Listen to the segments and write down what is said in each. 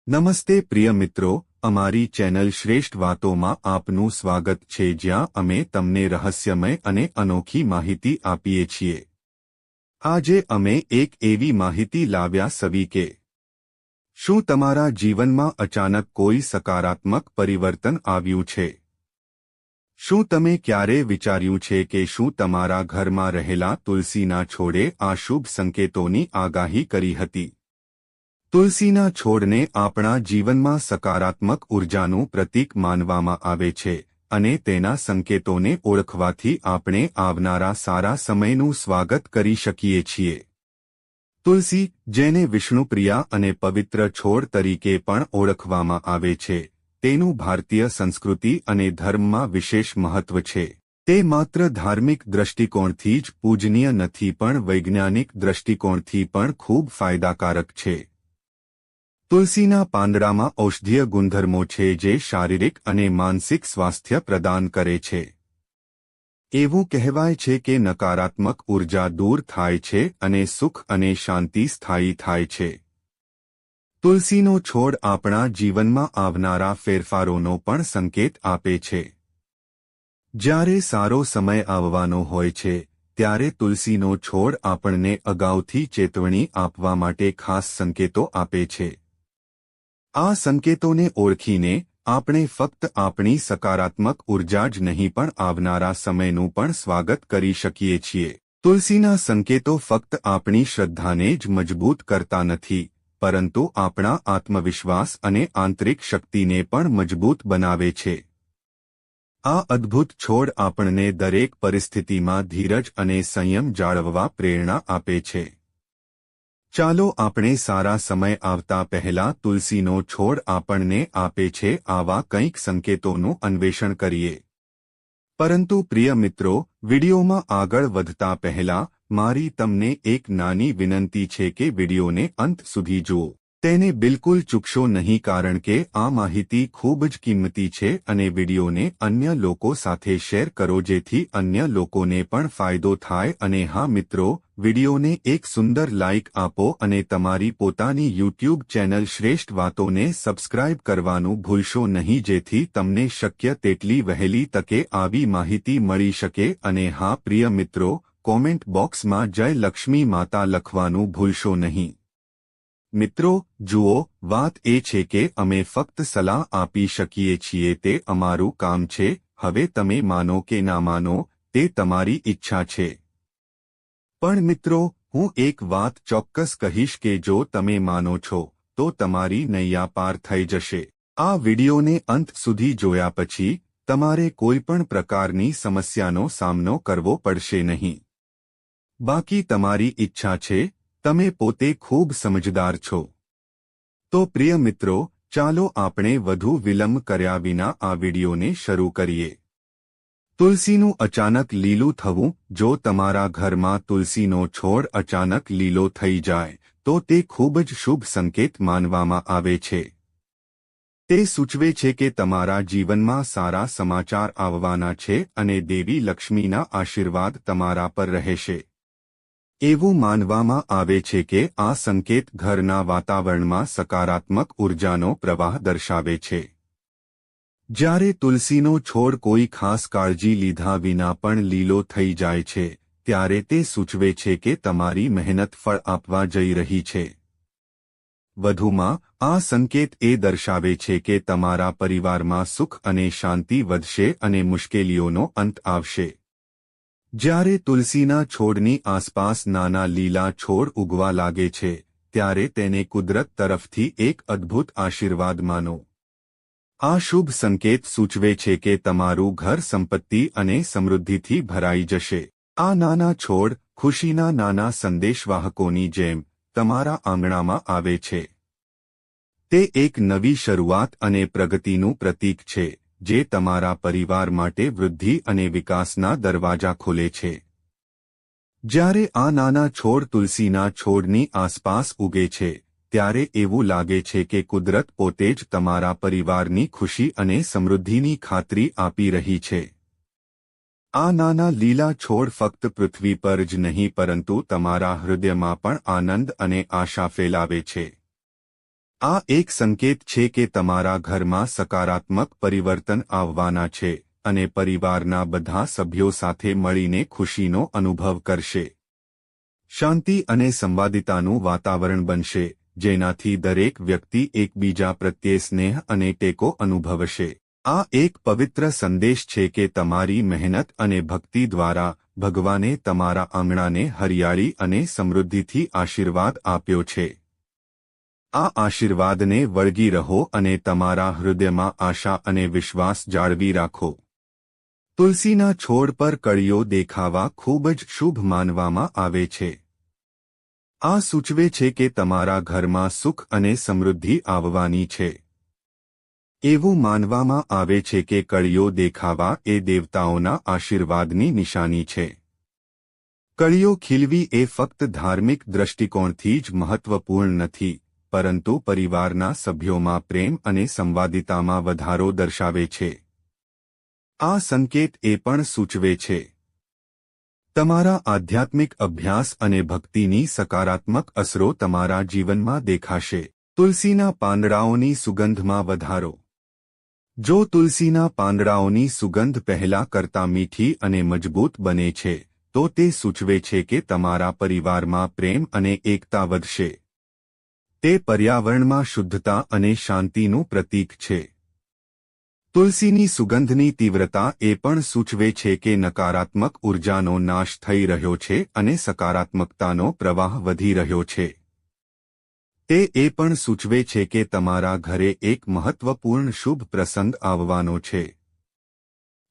નમસ્તે પ્રિય મિત્રો, અમારી ચેનલ શ્રેષ્ઠ વાતોમાં આપનું સ્વાગત છે, જ્યાં અમે તમને રહસ્યમય અને અનોખી માહિતી આપીએ છીએ. આજે અમે એક એવી માહિતી લાવ્યા સવી કે શું તમારા જીવનમાં અચાનક કોઈ સકારાત્મક પરિવર્તન આવ્યું છે? શું તમે ક્યારે વિચાર્યું છે કે શું તમારા ઘરમાં રહેલા તુલસીના છોડે આ શુભ સંકેતોની આગાહી કરી હતી? તુલસીના છોડને આપણા જીવનમાં સકારાત્મક ઉર્જાનું પ્રતીક માનવામાં આવે છે અને તેના સંકેતોને ઓળખવાથી આપણે આવનારા સારા સમયનું સ્વાગત કરી શકીએ છીએ. તુલસી, જેને વિષ્ણુપ્રિયા અને પવિત્ર છોડ તરીકે પણ ઓળખવામાં આવે છે, તેનું ભારતીય સંસ્કૃતિ અને ધર્મમાં વિશેષ મહત્વ છે. તે માત્ર ધાર્મિક દૃષ્ટિકોણથી જ પૂજનીય નથી પણ વૈજ્ઞાનિક દૃષ્ટિકોણથી પણ ખૂબ ફાયદાકારક છે. તુલસીના પાંદડામાં ઔષધીય ગુણધર્મો છે જે શારીરિક અને માનસિક સ્વાસ્થ્ય પ્રદાન કરે છે. એવું કહેવાય છે કે નકારાત્મક ઉર્જા દૂર થાય છે અને સુખ અને શાંતિ સ્થાયી થાય છે. તુલસીનો છોડ આપણા જીવનમાં આવનારા ફેરફારોનો પણ સંકેત આપે છે. જ્યારે સારો સમય આવવાનો હોય છે, ત્યારે તુલસીનો છોડ આપણને અગાઉથી ચેતવણી આપવા માટે ખાસ સંકેતો આપે છે. આ સંકેતોને ઓળખીને આપણે ફક્ત આપણી સકારાત્મક ઉર્જા જ નહીં પણ આવનારા સમયનું પણ સ્વાગત કરી શકીએ છીએ. તુલસીના સંકેતો ફક્ત આપણી શ્રદ્ધાને જ મજબૂત કરતા નથી, પરંતુ આપણા આત્મવિશ્વાસ અને આંતરિક શક્તિને પણ મજબૂત બનાવે છે. આ અદ્ભુત છોડ આપણને દરેક પરિસ્થિતિમાં ધીરજ અને સંયમ જાળવવા પ્રેરણા આપે છે. ચાલો આપણે સારા સમય આવતા પહેલા તુલસીનો છોડ આપણને આપે છે આવા કંઈક સંકેતોનું અન્વેષણ કરીએ. પરંતુ પ્રિય મિત્રો, વિડિયોમાં આગળ વધતા પહેલા મારી તમને એક નાની વિનંતી છે કે વિડિયોને અંત સુધી જુઓ. તેને બિલકુલ ચૂકશો નહીં કારણ કે આ માહિતી ખૂબ જ કિંમતી છે અને વિડિયોને અન્ય લોકો સાથે શેર કરો જેથી અન્ય લોકોને પણ ફાયદો થાય. અને હા મિત્રો, વિડિયોને એક સુંદર લાઇક આપો અને તમારી પોતાની યુટ્યુબ ચેનલ શ્રેષ્ઠ વાતોને સબસ્ક્રાઇબ કરવાનું ભૂલશો નહીં જેથી તમને શક્ય તેટલી વહેલી તકે આવી માહિતી મળી શકે. અને હા પ્રિય મિત્રો, કોમેન્ટ બોક્સમાં જય લક્ષ્મી માતા લખવાનું ભૂલશો નહીં. મિત્રો, જુઓ, વાત એ છે કે અમે ફક્ત સલાહ આપી શકીએ છીએ, તે અમારું કામ છે. હવે તમે માનો કે ના માનો, તે તમારી ઈચ્છા છે. પણ મિત્રો, હું એક વાત ચોક્કસ કહીશ કે જો તમે માનો છો, તો તમારી નૈયા પાર થઈ જશે. આ વિડિયોને અંત સુધી જોયા પછી તમારે કોઈ પણ પ્રકારની સમસ્યાનો સામનો કરવો પડશે નહીં. બાકી તમારી ઈચ્છા છે. તમે પોતે ખૂબ સમજદાર છો. તો પ્રિય મિત્રો, ચાલો આપણે વધુ વિલંબ કર્યા વિના આ વિડિયોને શરૂ કરીએ. તુલસીનું અચાનક લીલું થવું. જો તમારા ઘરમાં તુલસીનો છોડ અચાનક લીલો થઈ જાય, તો તે ખૂબ જ શુભ સંકેત માનવામાં આવે છે. તે સૂચવે છે કે તમારા જીવનમાં સારા સમાચાર આવવાના છે અને દેવી લક્ષ્મીના આશીર્વાદ તમારા પર રહેશે. એવું માનવામાં આવે છે કે આ સંકેત ઘરના વાતાવરણમાં સકારાત્મક ઉર્જાનો પ્રવાહ દર્શાવે છે. જ્યારે તુલસીનો છોડ કોઈ ખાસ કાળજી લીધા વિના પણ લીલો થઈ જાય છે, ત્યારે તે સૂચવે છે કે તમારી મહેનત ફળ આપવા જઈ રહી છે. વધુમાં, આ સંકેત એ દર્શાવે છે કે તમારા પરિવારમાં સુખ અને શાંતિ વધશે અને મુશ્કેલીઓનો અંત આવશે. જ્યારે તુલસીના છોડની આસપાસ નાના લીલા છોડ ઉગવા લાગે છે, ત્યારે તેને કુદરત તરફથી એક અદ્ભુત આશીર્વાદ માનો. આ શુભ સંકેત સૂચવે છે કે તમારું ઘર સંપત્તિ અને સમૃદ્ધિથી ભરાઈ જશે. આ નાના છોડ ખુશીના નાના સંદેશવાહકોની જેમ તમારા આંગણામાં આવે છે. તે એક નવી શરૂઆત અને પ્રગતિનું પ્રતીક છે, જે તમારા પરિવાર માટે વૃદ્ધિ અને વિકાસના દરવાજા ખોલે છે. જ્યારે આ નાના છોડ તુલસીના છોડની આસપાસ ઉગે છે, ત્યારે એવું લાગે છે કે કુદરત પોતે જ તમારા પરિવારની ખુશી અને સમૃદ્ધિની ખાતરી આપી રહી છે. આ નાના લીલા છોડ ફક્ત પૃથ્વી પર જ નહીં પરંતુ તમારા હૃદયમાં પણ આનંદ અને આશા ફેલાવે છે. આ એક સંકેત છે કે તમારા ઘરમાં સકારાત્મક પરિવર્તન આવવાના છે અને પરિવારના બધા સભ્યો સાથે મળીને ખુશીનો અનુભવ કરશે. શાંતિ અને સંવાદિતાનું વાતાવરણ બનશે, જેનાથી દરેક વ્યક્તિ એકબીજા પ્રત્યે સ્નેહ અને ટેકો અનુભવશે. આ એક પવિત્ર સંદેશ છે કે તમારી મહેનત અને ભક્તિ દ્વારા ભગવાને તમારા આંગણાને હરિયાળી અને સમૃદ્ધિથી આશીર્વાદ આપ્યો છે. આ આશીર્વાદને વળગી રહો અને તમારા હૃદયમાં આશા અને વિશ્વાસ જાળવી રાખો. તુલસીના છોડ પર કળીઓ દેખાવા ખૂબ જ શુભ માનવામાં આવે છે. આ સૂચવે છે કે તમારા ઘરમાં સુખ અને સમૃદ્ધિ આવવાની છે. એવું માનવામાં આવે છે કે કળીઓ દેખાવા એ દેવતાઓના આશીર્વાદની નિશાની છે. કળીઓ ખીલવી એ ફક્ત ધાર્મિક દૃષ્ટિકોણથી જ મહત્વપૂર્ણ નથી, પરંતુ પરિવારના સભ્યોમાં પ્રેમ અને સંવાદિતામાં વધારો દર્શાવે છે. આ સંકેત એ પણ સૂચવે છે તમારા આધ્યાત્મિક અભ્યાસ અને ભક્તિની સકારાત્મક અસરો તમારા જીવનમાં દેખાશે. તુલસીના પાંદડાઓની સુગંધમાં વધારો. જો તુલસીના પાંદડાઓની સુગંધ પહેલા કરતાં મીઠી અને મજબૂત બને છે, તો તે સૂચવે છે કે તમારા પરિવારમાં પ્રેમ અને એકતા વધશે. તે પર્યાવરણમાં શુદ્ધતા અને શાંતિનું પ્રતીક છે. તુલસીની સુગંધની તીવ્રતા એ પણ સૂચવે છે કે નકારાત્મક ઉર્જાનો નાશ થઈ રહ્યો છે અને સકારાત્મકતાનો પ્રવાહ વધી રહ્યો છે. તે એ પણ સૂચવે છે કે તમારા ઘરે એક મહત્વપૂર્ણ શુભ પ્રસંગ આવવાનો છે.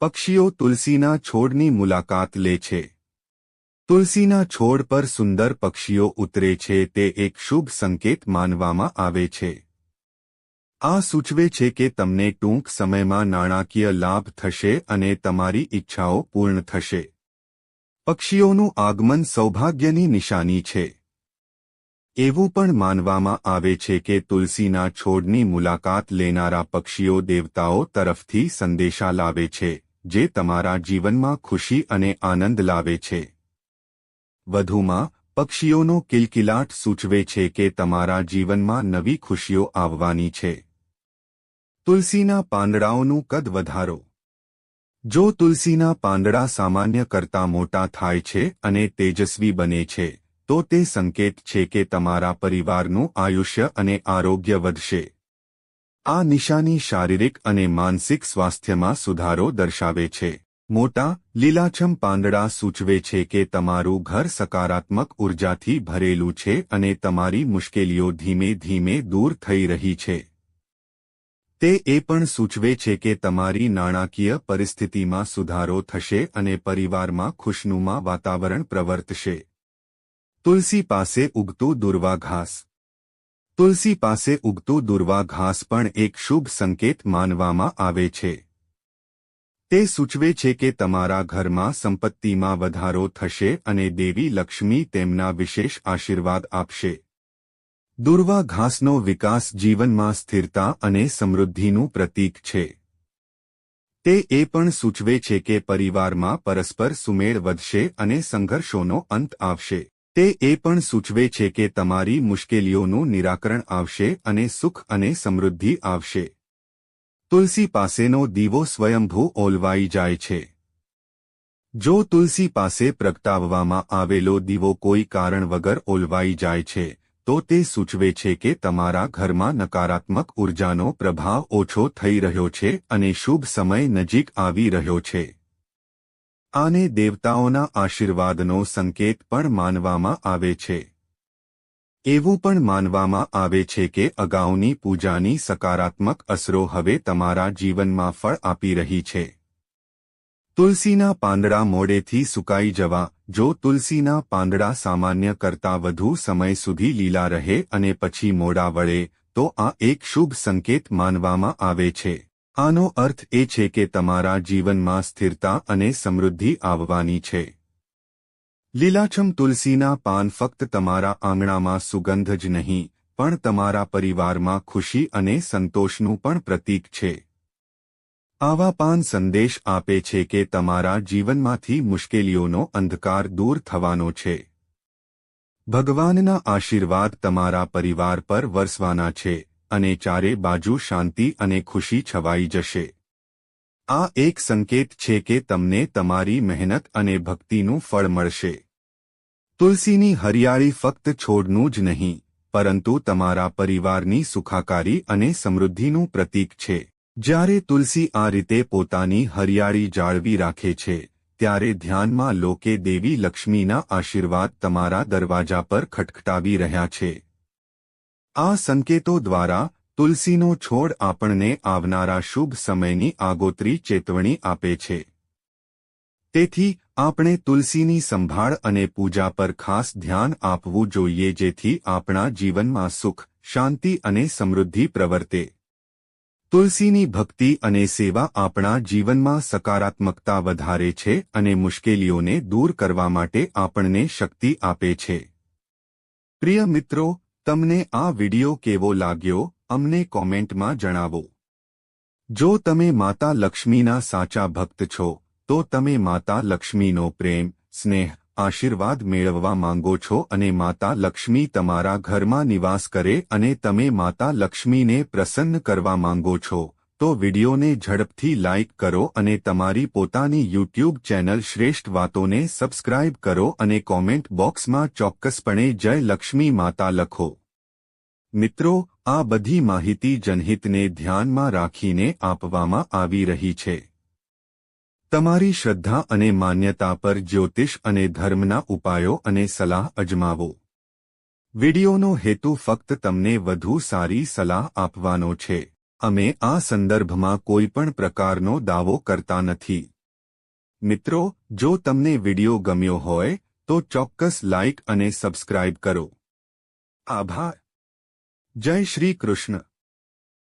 પક્ષીઓ તુલસીના છોડની મુલાકાત લે છે. તુલસીના છોડ પર સુંદર પક્ષીઓ ઉતરે છે તે એક શુભ સંકેત માનવામાં આવે છે. આ સૂચવે છે કે તમને ટૂંક સમયમાં નાણાકીય લાભ થશે અને તમારી ઈચ્છાઓ પૂર્ણ થશે. પક્ષીઓનું આગમન સૌભાગ્યની નિશાની છે. એવું પણ માનવામાં આવે છે કે તુલસીના છોડની મુલાકાત લેનારા પક્ષીઓ દેવતાઓ તરફથી સંદેશા લાવે છે, જે તમારા જીવનમાં ખુશી અને આનંદ લાવે છે. વધુમાં, પક્ષીઓનો કિલકિલાટ સૂચવે છે કે તમારા જીવનમાં નવી ખુશીઓ આવવાની છે. તુલસીના પાંદડાઓનું કદ વધારો. જો તુલસીના પાંદડા સામાન્ય કરતાં મોટા થાય છે અને તેજસ્વી બને છે, તો તે સંકેત છે કે તમારા પરિવારનું આયુષ્ય અને આરોગ્ય વધશે. આ નિશાની શારીરિક અને માનસિક સ્વાસ્થ્યમાં સુધારો દર્શાવે છે. મોટા, લીલાછમ પાંદડા સૂચવે છે કે તમારું ઘર સકારાત્મક ઉર્જાથી ભરેલું છે અને તમારી મુશ્કેલીઓ ધીમે ધીમે દૂર થઈ રહી છે. તે એ પણ સૂચવે છે કે તમારી નાણાકીય પરિસ્થિતિમાં સુધારો થશે અને પરિવારમાં ખુશનુમા વાતાવરણ પ્રવર્તશે. તુલસી પાસે ઉગતું દુર્વા ઘાસ. તુલસી પાસે ઉગતું દુર્વા ઘાસ પણ એક શુભ સંકેત માનવામાં આવે છે. તે સૂચવે છે કે તમારા ઘરમાં સંપત્તિમાં વધારો થશે અને દેવી લક્ષ્મી તેમના વિશેષ આશીર્વાદ આપશે. દુર્વા ઘાસનો વિકાસ જીવનમાં સ્થિરતા અને સમૃદ્ધિનું પ્રતીક છે. તે એ પણ સૂચવે છે કે પરિવારમાં પરસ્પર સુમેળ વધશે અને સંઘર્ષોનો અંત આવશે. તે એ પણ સૂચવે છે કે તમારી મુશ્કેલીઓનું નિરાકરણ આવશે અને સુખ અને સમૃદ્ધિ આવશે. તુલસી પાસેનો દીવો સ્વયંભૂ ઓલવાઈ જાય છે. જો તુલસી પાસે પ્રગટાવવામાં આવેલો દીવો કોઈ કારણ વગર ઓલવાઈ જાય છે, તો તે સૂચવે છે કે તમારા ઘરમાં નકારાત્મક ઉર્જાનો પ્રભાવ ઓછો થઈ રહ્યો છે અને શુભ સમય નજીક આવી રહ્યો છે. આને દેવતાઓના આશીર્વાદનો સંકેત પણ માનવામાં આવે છે. એવું પણ માનવામાં આવે છે કે અગાઉની પૂજાની સકારાત્મક અસરો હવે તમારા જીવનમાં ફળ આપી રહી છે. તુલસીના પાંદડા મોડેથી સુકાઈ જવા. જો તુલસીના પાંદડા સામાન્ય કરતાં વધુ સમય સુધી લીલા રહે અને પછી મોડા વળે, તો આ એક શુભ સંકેત માનવામાં આવે છે. આનો અર્થ એ છે કે તમારા જીવનમાં સ્થિરતા અને સમૃદ્ધિ આવવાની છે. લીલાછમ તુલસીના પાન ફક્ત તમારા આંગણામાં સુગંધ જ નહીં, પણ તમારા પરિવારમાં ખુશી અને સંતોષનું પણ પ્રતીક છે. આવા પાન સંદેશ આપે છે કે તમારા જીવનમાંથી મુશ્કેલીઓનો અંધકાર દૂર થવાનો છે. ભગવાનના આશીર્વાદ તમારા પરિવાર પર વરસવાના છે, અને ચારે બાજુ શાંતિ અને ખુશી છવાઈ જશે. આ એક સંકેત છે કે તમને તમારી મહેનત અને ભક્તિનું ફળ મળશે. તુલસીની હરિયાળી ફક્ત છોડનું જ નહીં, પરંતુ તમારા પરિવારની સુખાકારી અને સમૃદ્ધિનું પ્રતીક છે. જ્યારે તુલસી આ રીતે પોતાની હરિયાળી જાળવી રાખે છે, ત્યારે ધ્યાનમાં લો કે દેવી લક્ષ્મીના આશીર્વાદ તમારા દરવાજા પર ખટખટાવી રહ્યા છે. આ સંકેતો દ્વારા તુલસીનો છોડ આપણને આવનારા શુભ સમયની આગોતરી ચેતવણી આપે છે. તેથી આપણે તુલસીની સંભાળ અને પૂજા પર ખાસ ધ્યાન આપવું જોઈએ, જેથી આપણા જીવનમાં સુખ, શાંતિ અને સમૃદ્ધિ પ્રવર્તે. તુલસીની ભક્તિ અને સેવા આપણા જીવનમાં સકારાત્મકતા વધારે છે અને મુશ્કેલીઓને દૂર કરવા માટે આપણને શક્તિ આપે છે. પ્રિય મિત્રો, તમને આ વિડિયો કેવો લાગ્યો અમને કોમેન્ટમાં જણાવો. જો તમે માતા લક્ષ્મીના સાચા ભક્ત છો, તો તમે માતા લક્ષ્મીનો પ્રેમ, સ્નેહ, આશીર્વાદ મેળવવા માંગો છો અને માતા લક્ષ્મી તમારા ઘરમાં નિવાસ કરે અને તમે માતા લક્ષ્મીને પ્રસન્ન કરવા માંગો છો, તો વિડિયોને ઝડપથી લાઇક કરો અને તમારી પોતાની યુટ્યુબ ચેનલ શ્રેષ્ઠ વાતોને સબસ્ક્રાઇબ કરો અને કોમેન્ટ બોક્સમાં ચોક્કસપણે જય લક્ષ્મી માતા લખો. મિત્રો, આ બધી માહિતી જનહિતને ધ્યાનમાં રાખીને આપવામાં આવી રહી છે. તમારી શ્રદ્ધા અને માન્યતા પર જ્યોતિષ અને ધર્મના ઉપાયો અને સલાહ અજમાવો. વિડિયોનો હેતુ ફક્ત તમને વધુ સારી સલાહ આપવાનો છે. અમે આ સંદર્ભમાં કોઈ પણ પ્રકારનો દાવો કરતા નથી. મિત્રો, જો તમને વિડિયો ગમ્યો હોય તો ચોક્કસ લાઇક અને સબસ્ક્રાઇબ કરો. આભાર. જય શ્રી કૃષ્ણ.